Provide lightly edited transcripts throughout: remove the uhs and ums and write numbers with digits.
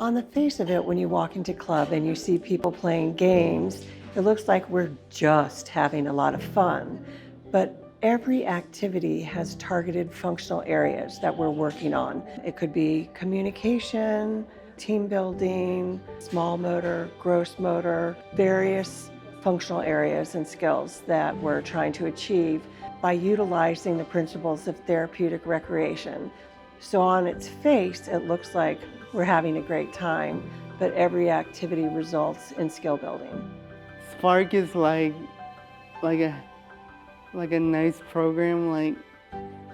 On the face of it, when you walk into club and you see people playing games, it looks like we're just having a lot of fun. But every activity has targeted functional areas that we're working on. It could be communication, team building, small motor, gross motor, various functional areas and skills that we're trying to achieve by utilizing the principles of therapeutic recreation. So on its face, it looks like we're having a great time, but every activity results in skill building. SPARC is like a nice program.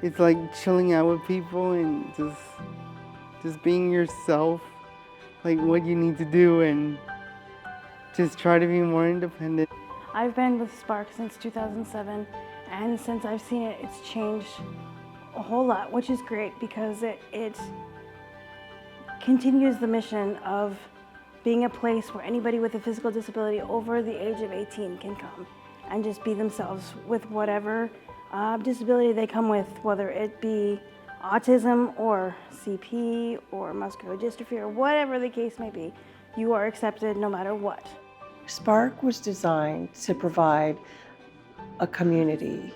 It's like chilling out with people and just being yourself, like what you need to do, and just try to be more independent. I've been with SPARC since 2007, and since I've seen it, it's changed a whole lot, which is great because it continues the mission of being a place where anybody with a physical disability over the age of 18 can come and just be themselves with whatever disability they come with, whether it be autism or CP or muscular dystrophy or whatever the case may be. You are accepted no matter what. SPARC was designed to provide a community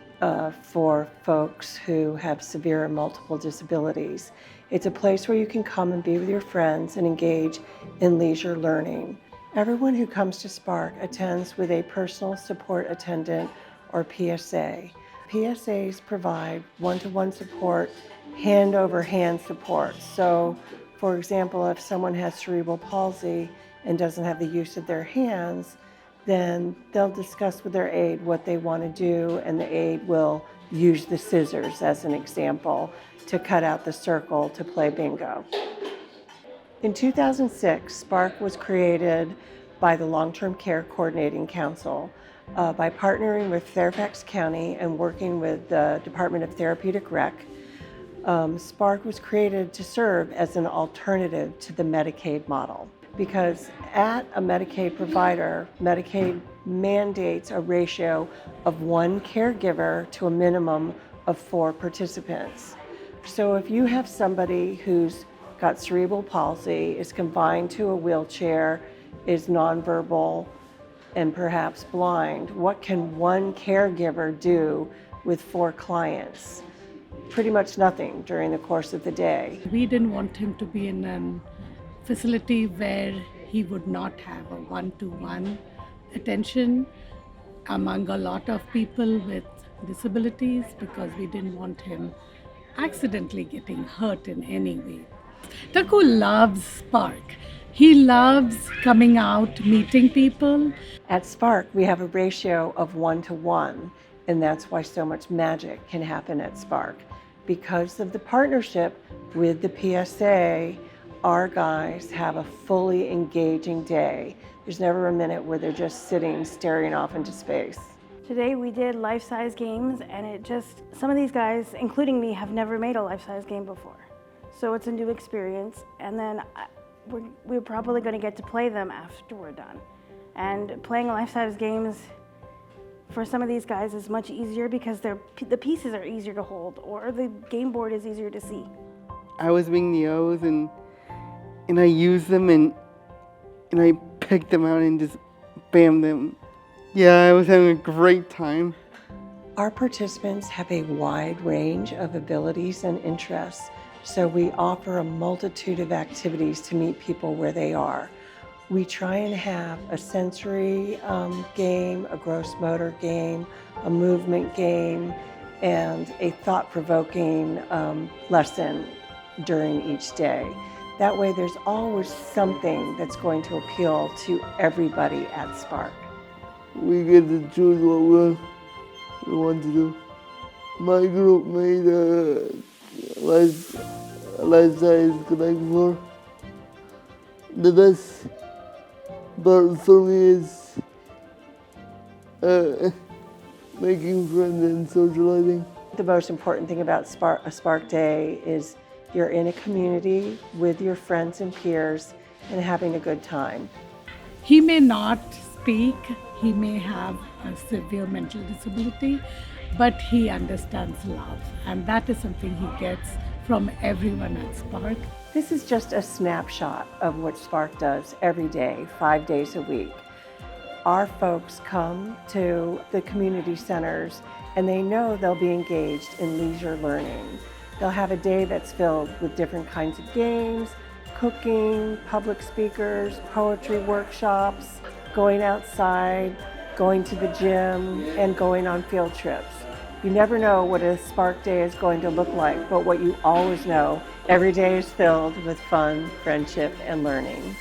for folks who have severe and multiple disabilities. It's a place where you can come and be with your friends and engage in leisure learning. Everyone who comes to SPARC attends with a personal support attendant or PSA. PSAs provide one-to-one support, hand-over-hand support. So, for example, if someone has cerebral palsy and doesn't have the use of their hands, then they'll discuss with their aide what they want to do, and the aide will use the scissors as an example to cut out the circle to play bingo. In 2006, SPARC was created by the Long-Term Care Coordinating Council by partnering with Fairfax County and working with the Department of Therapeutic Rec. SPARC was created to serve as an alternative to the Medicaid model, because at a Medicaid provider, Medicaid mandates a ratio of 1 caregiver to a minimum of 4 participants. So if you have somebody who's got cerebral palsy, is confined to a wheelchair, is nonverbal, and perhaps blind, what can 1 caregiver do with 4 clients? Pretty much nothing during the course of the day. We didn't want him to be in a facility where he would not have a one-to-one attention among a lot of people with disabilities, because we didn't want him accidentally getting hurt in any way. Taku loves SPARC. He loves coming out, meeting people. At SPARC, we have a ratio of 1 to 1, and that's why so much magic can happen at SPARC. Because of the partnership with the PSA, our guys have a fully engaging day. There's never a minute where they're just sitting, staring off into space. Today we did life-size games, and some of these guys, including me, have never made a life-size game before. So it's a new experience, and then we're probably going to get to play them after we're done. And playing life-size games for some of these guys is much easier because the pieces are easier to hold, or the game board is easier to see. I was being the O's, and I used them, and I picked them out and just bam them. Yeah, I was having a great time. Our participants have a wide range of abilities and interests, so we offer a multitude of activities to meet people where they are. We try and have a sensory game, a gross motor game, a movement game, and a thought-provoking lesson during each day. That way there's always something that's going to appeal to everybody at SPARC. We get to choose what we want to do. My group made a life-size connect floor. The best part for me is making friends and socializing. The most important thing about a SPARC Day is you're in a community with your friends and peers and having a good time. He may not speak, he may have a severe mental disability, but he understands love, and that is something he gets from everyone at SPARC. This is just a snapshot of what SPARC does every day, 5 days a week. Our folks come to the community centers and they know they'll be engaged in leisure learning. They'll have a day that's filled with different kinds of games, cooking, public speakers, poetry workshops, going outside, going to the gym, and going on field trips. You never know what a SPARC day is going to look like, but what you always know, every day is filled with fun, friendship, and learning.